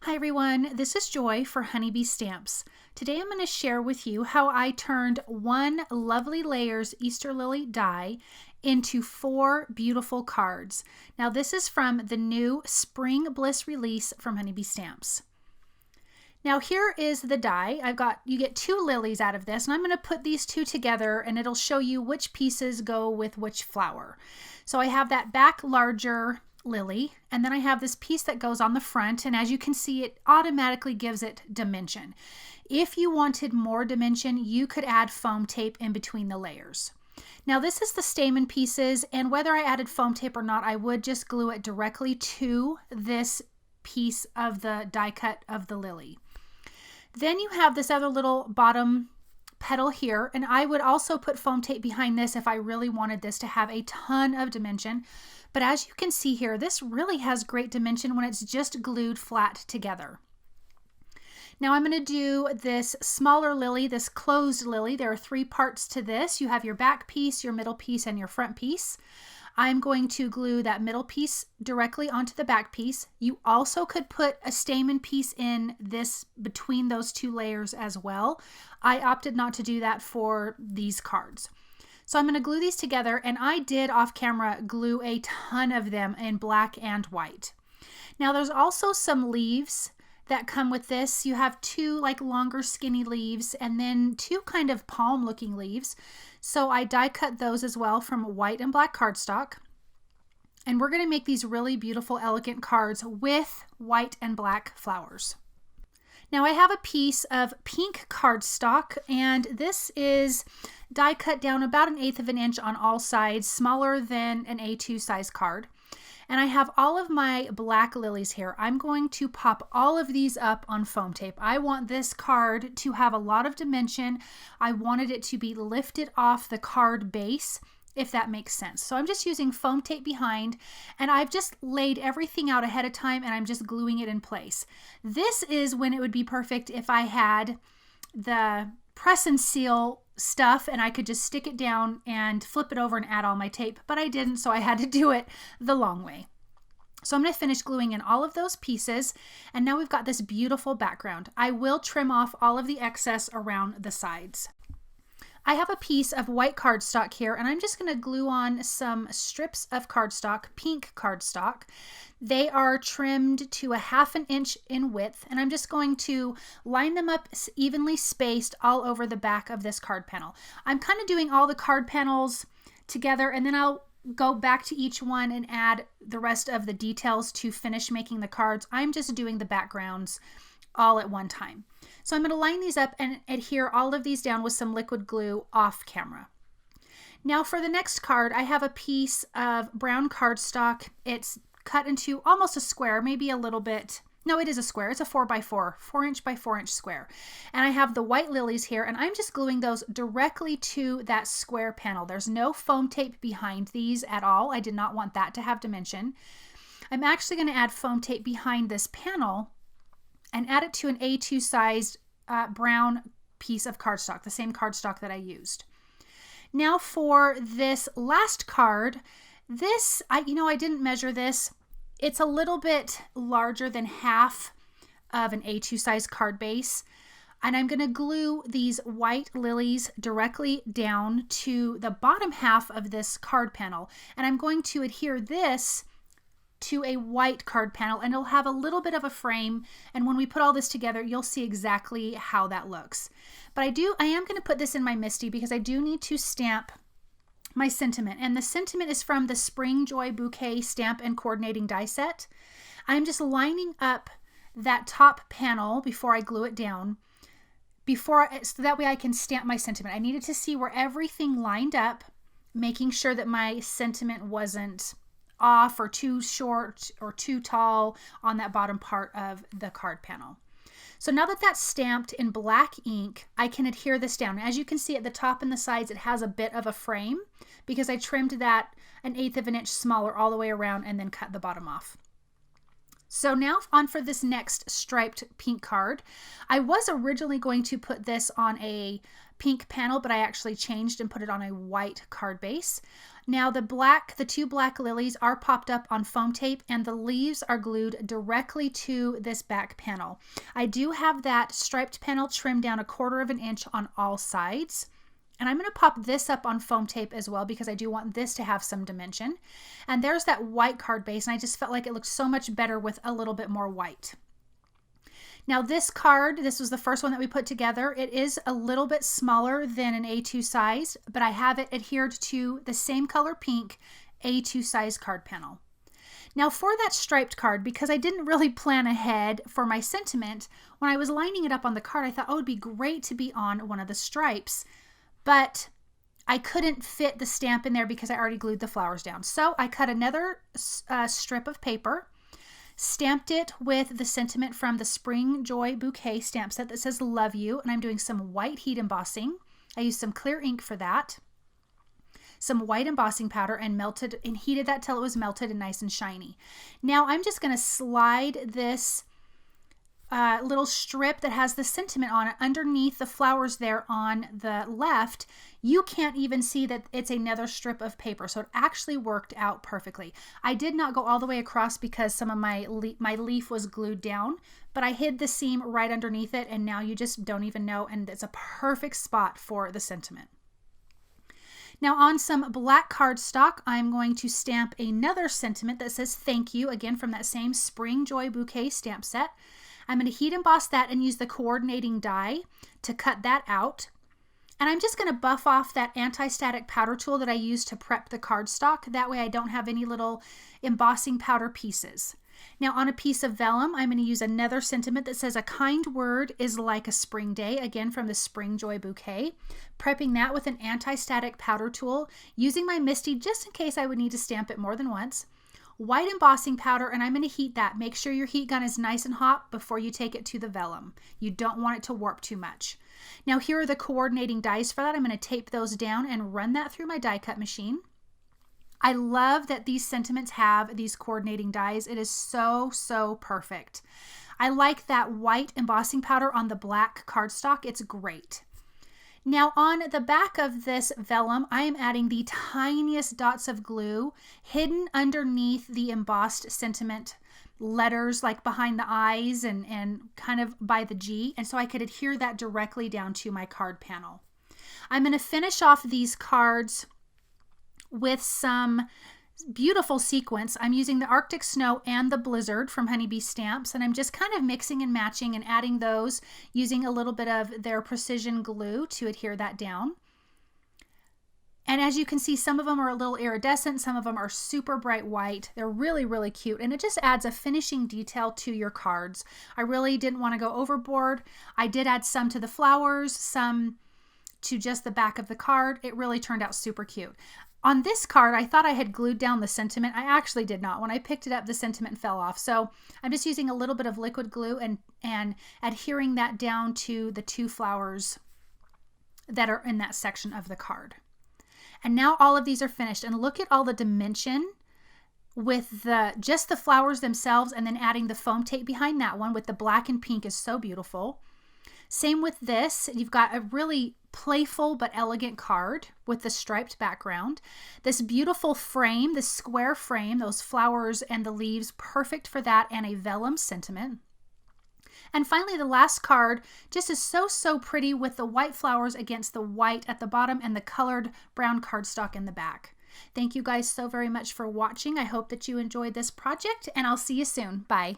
Hi everyone, this is Joy for Honeybee Stamps. Today I'm going to share with you how I turned one Lovely Layers Easter Lily die into 4 beautiful cards. Now this is from the new Spring Bliss release from Honeybee Stamps. Now here is the die. You get 2 lilies out of this, and I'm going to put these 2 together and it'll show you which pieces go with which flower. So I have that back larger lily, and then I have this piece that goes on the front, and as you can see, it automatically gives it dimension. If you wanted more dimension, you could add foam tape in between the layers. Now this is the stamen pieces, and whether I added foam tape or not, I would just glue it directly to this piece of the die cut of the lily. Then you have this other little bottom petal here, and I would also put foam tape behind this if I really wanted this to have a ton of dimension. But as you can see here, this really has great dimension when it's just glued flat together. Now I'm going to do this smaller lily, this closed lily. There are 3 parts to this. You have your back piece, your middle piece, and your front piece. I'm going to glue that middle piece directly onto the back piece. You also could put a stamen piece in this between those 2 layers as well. I opted not to do that for these cards. So I'm going to glue these together, and I did off camera glue a ton of them in black and white. Now there's also some leaves that come with this. You have 2 like longer skinny leaves and then 2 kind of palm looking leaves. So I die cut those as well from white and black cardstock. And we're going to make these really beautiful, elegant cards with white and black flowers. Now I have a piece of pink cardstock, and this is die cut down about 1/8 of an inch on all sides, smaller than an A2 size card. And I have all of my black lilies here. I'm going to pop all of these up on foam tape. I want this card to have a lot of dimension. I wanted it to be lifted off the card base, if that makes sense. So I'm just using foam tape behind, and I've just laid everything out ahead of time, and I'm just gluing it in place. This is when it would be perfect if I had the press and seal stuff and I could just stick it down and flip it over and add all my tape, but I didn't, so I had to do it the long way. So I'm going to finish gluing in all of those pieces, and now we've got this beautiful background. I will trim off all of the excess around the sides. I have a piece of white cardstock here, and I'm just going to glue on some strips of cardstock, pink cardstock. They are trimmed to 1/2 inch in width, and I'm just going to line them up evenly spaced all over the back of this card panel. I'm kind of doing all the card panels together, and then I'll go back to each one and add the rest of the details to finish making the cards. I'm just doing the backgrounds all at one time. So I'm going to line these up and adhere all of these down with some liquid glue off camera. Now for the next card, I have a piece of brown cardstock. It's cut into almost a square, maybe a little bit. No, it is a square. It's a 4x4, 4" by 4" square. And I have the white lilies here, and I'm just gluing those directly to that square panel. There's no foam tape behind these at all. I did not want that to have dimension. I'm actually going to add foam tape behind this panel and add it to an A2 sized brown piece of cardstock, the same cardstock that I used. Now for this last card, this, I didn't measure this. It's a little bit larger than half of an A2 size card base. And I'm going to glue these white lilies directly down to the bottom half of this card panel. And I'm going to adhere this to a white card panel, and it'll have a little bit of a frame, and when we put all this together you'll see exactly how that looks. But I am going to put this in my MISTI because I do need to stamp my sentiment, and the sentiment is from the Spring Joy Bouquet stamp and coordinating die set. I'm just lining up that top panel before I glue it down, so that way I can stamp my sentiment. I needed to see where everything lined up, making sure that my sentiment wasn't off or too short or too tall on that bottom part of the card panel. So now that that's stamped in black ink, I can adhere this down. As you can see at the top and the sides, it has a bit of a frame because I trimmed that 1/8 of an inch smaller all the way around and then cut the bottom off. So now on for this next striped pink card. I was originally going to put this on a pink panel, but I actually changed and put it on a white card base. Now the two black lilies are popped up on foam tape, and the leaves are glued directly to this back panel. I do have that striped panel trimmed down 1/4 of an inch on all sides. And I'm going to pop this up on foam tape as well because I do want this to have some dimension. And there's that white card base, and I just felt like it looked so much better with a little bit more white. Now this card, this was the first one that we put together. It is a little bit smaller than an A2 size, but I have it adhered to the same color pink A2 size card panel. Now for that striped card, because I didn't really plan ahead for my sentiment, when I was lining it up on the card, I thought, oh, it'd be great to be on one of the stripes, but I couldn't fit the stamp in there because I already glued the flowers down. So I cut another strip of paper, stamped it with the sentiment from the Spring Joy Bouquet stamp set that says love you, and I'm doing some white heat embossing. I used some clear ink for that, some white embossing powder, and heated that till it was melted and nice and shiny. Now I'm just going to slide this little strip that has the sentiment on it underneath the flowers there on the left. You can't even see that it's another strip of paper, so it actually worked out perfectly. I did not go all the way across because some of my leaf was glued down, but I hid the seam right underneath it, and now you just don't even know, and it's a perfect spot for the sentiment. Now on some black cardstock, I'm going to stamp another sentiment that says thank you, again from that same Spring Joy Bouquet stamp set. I'm going to heat emboss that and use the coordinating die to cut that out. And I'm just going to buff off that anti-static powder tool that I used to prep the cardstock. That way I don't have any little embossing powder pieces. Now on a piece of vellum, I'm going to use another sentiment that says a kind word is like a spring day, again from the Spring Joy Bouquet. Prepping that with an anti-static powder tool, using my MISTI just in case I would need to stamp it more than once. White embossing powder, and I'm going to heat that. Make sure your heat gun is nice and hot before you take it to the vellum. You don't want it to warp too much. Now here are the coordinating dies for that. I'm going to tape those down and run that through my die cut machine. I love that these sentiments have these coordinating dies. It is so, so perfect. I like that white embossing powder on the black cardstock. It's great. Now on the back of this vellum, I am adding the tiniest dots of glue hidden underneath the embossed sentiment letters, like behind the eyes and kind of by the G, and so I could adhere that directly down to my card panel. I'm going to finish off these cards with some beautiful sequins. I'm using the Arctic Snow and the Blizzard from Honeybee Stamps, and I'm just kind of mixing and matching and adding those using a little bit of their precision glue to adhere that down. And as you can see, some of them are a little iridescent, some of them are super bright white. They're really, really cute, and it just adds a finishing detail to your cards. I really didn't want to go overboard. I did add some to the flowers, some to just the back of the card. It really turned out super cute. On this card, I thought I had glued down the sentiment. I actually did not. When I picked it up, the sentiment fell off. So I'm just using a little bit of liquid glue and adhering that down to the two flowers that are in that section of the card. And now all of these are finished. And look at all the dimension with just the flowers themselves, and then adding the foam tape behind that one with the black and pink is so beautiful. Same with this. You've got a really playful but elegant card with the striped background. This beautiful frame, this square frame, those flowers and the leaves, perfect for that, and a vellum sentiment. And finally, the last card just is so, so pretty with the white flowers against the white at the bottom and the colored brown cardstock in the back. Thank you guys so very much for watching. I hope that you enjoyed this project, and I'll see you soon. Bye.